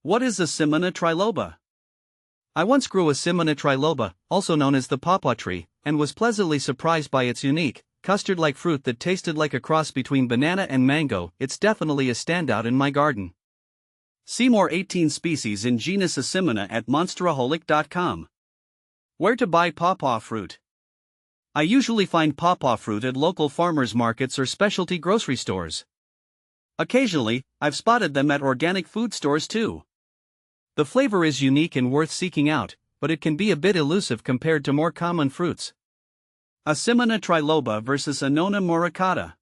What is a Simona triloba? I once grew a Simona triloba, also known as the pawpaw tree, and was pleasantly surprised by its unique, custard-like fruit that tasted like a cross between banana and mango. It's definitely a standout in my garden. See more 18 species in genus Asimona at monsteraholic.com. Where to buy pawpaw fruit? I usually find pawpaw fruit at local farmers markets or specialty grocery stores. Occasionally, I've spotted them at organic food stores too. The flavor is unique and worth seeking out, but it can be a bit elusive compared to more common fruits. Asimona triloba versus Annona muricata.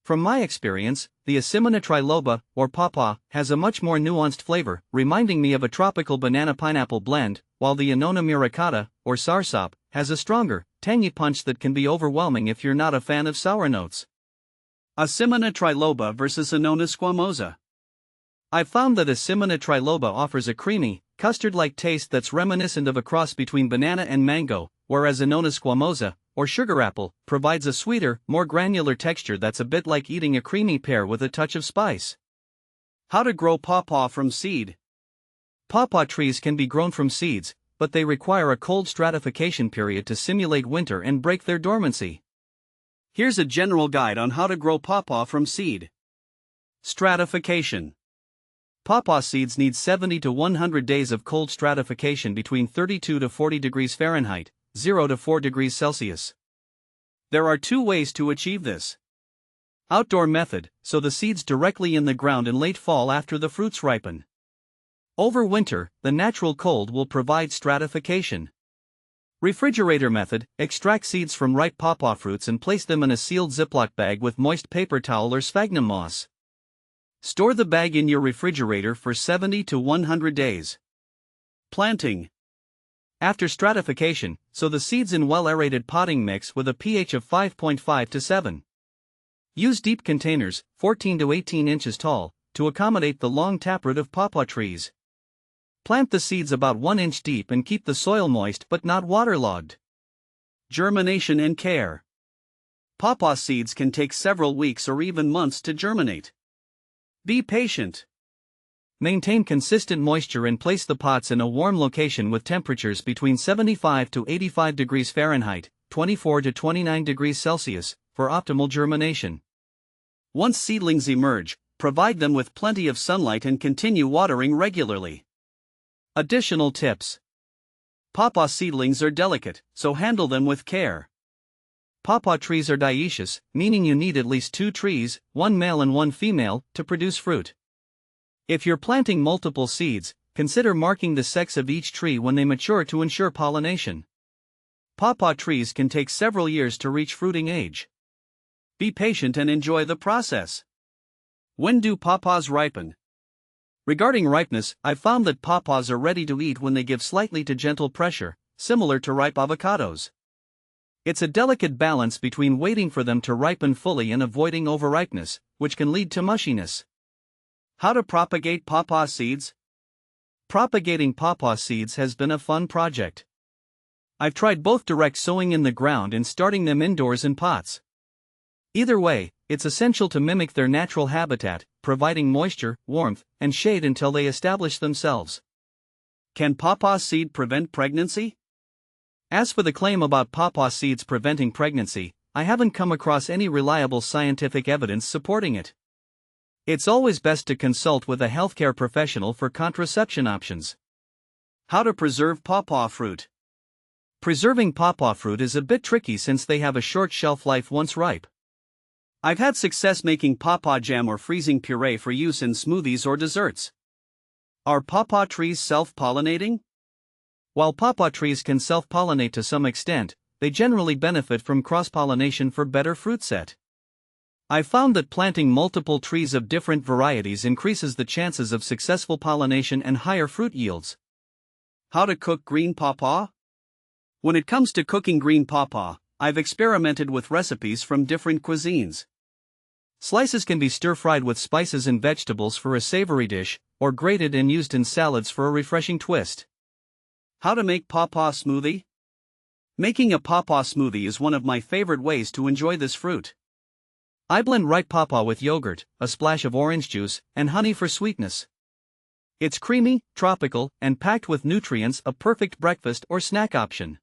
From my experience, the Asimona triloba, or pawpaw, has a much more nuanced flavor, reminding me of a tropical banana-pineapple blend, while the Annona muricata, or soursop, has a stronger, tangy punch that can be overwhelming if you're not a fan of sour notes. Asimona triloba versus Annona squamosa. I've found that Asimona triloba offers a creamy, custard-like taste that's reminiscent of a cross between banana and mango, whereas Annona squamosa, or sugar apple, provides a sweeter, more granular texture that's a bit like eating a creamy pear with a touch of spice. How to grow pawpaw from seed. Pawpaw trees can be grown from seeds, but they require a cold stratification period to simulate winter and break their dormancy. Here's a general guide on how to grow pawpaw from seed. Stratification. Pawpaw seeds need 70 to 100 days of cold stratification between 32 to 40 degrees Fahrenheit, 0 to 4 degrees Celsius. There are two ways to achieve this. Outdoor method, sow the seeds directly in the ground in late fall after the fruits ripen. Over winter, the natural cold will provide stratification. Refrigerator method, extract seeds from ripe pawpaw fruits and place them in a sealed Ziploc bag with moist paper towel or sphagnum moss. Store the bag in your refrigerator for 70 to 100 days. Planting. After stratification, sow the seeds in well-aerated potting mix with a pH of 5.5 to 7. Use deep containers, 14 to 18 inches tall, to accommodate the long taproot of pawpaw trees. Plant the seeds about 1 inch deep and keep the soil moist but not waterlogged. Germination and care. Pawpaw seeds can take several weeks or even months to germinate. Be patient. Maintain consistent moisture and place the pots in a warm location with temperatures between 75 to 85 degrees Fahrenheit, 24 to 29 degrees Celsius, for optimal germination. Once seedlings emerge, provide them with plenty of sunlight and continue watering regularly. Additional tips. Pawpaw seedlings are delicate, so handle them with care. Pawpaw trees are dioecious, meaning you need at least 2 trees, one male and one female, to produce fruit. If you're planting multiple seeds, consider marking the sex of each tree when they mature to ensure pollination. Pawpaw trees can take several years to reach fruiting age. Be patient and enjoy the process. When do pawpaws ripen? Regarding ripeness, I've found that pawpaws are ready to eat when they give slightly to gentle pressure, similar to ripe avocados. It's a delicate balance between waiting for them to ripen fully and avoiding overripeness, which can lead to mushiness. How to propagate pawpaw seeds? Propagating pawpaw seeds has been a fun project. I've tried both direct sowing in the ground and starting them indoors in pots. Either way, it's essential to mimic their natural habitat, providing moisture, warmth, and shade until they establish themselves. Can pawpaw seed prevent pregnancy? As for the claim about pawpaw seeds preventing pregnancy, I haven't come across any reliable scientific evidence supporting it. It's always best to consult with a healthcare professional for contraception options. How to preserve pawpaw fruit. Preserving pawpaw fruit is a bit tricky since they have a short shelf life once ripe. I've had success making pawpaw jam or freezing puree for use in smoothies or desserts. Are pawpaw trees self-pollinating? While pawpaw trees can self-pollinate to some extent, they generally benefit from cross-pollination for better fruit set. I've found that planting multiple trees of different varieties increases the chances of successful pollination and higher fruit yields. How to cook green pawpaw? When it comes to cooking green pawpaw, I've experimented with recipes from different cuisines. Slices can be stir-fried with spices and vegetables for a savory dish, or grated and used in salads for a refreshing twist. How to make pawpaw smoothie? Making a pawpaw smoothie is one of my favorite ways to enjoy this fruit. I blend ripe pawpaw with yogurt, a splash of orange juice, and honey for sweetness. It's creamy, tropical, and packed with nutrients, a perfect breakfast or snack option.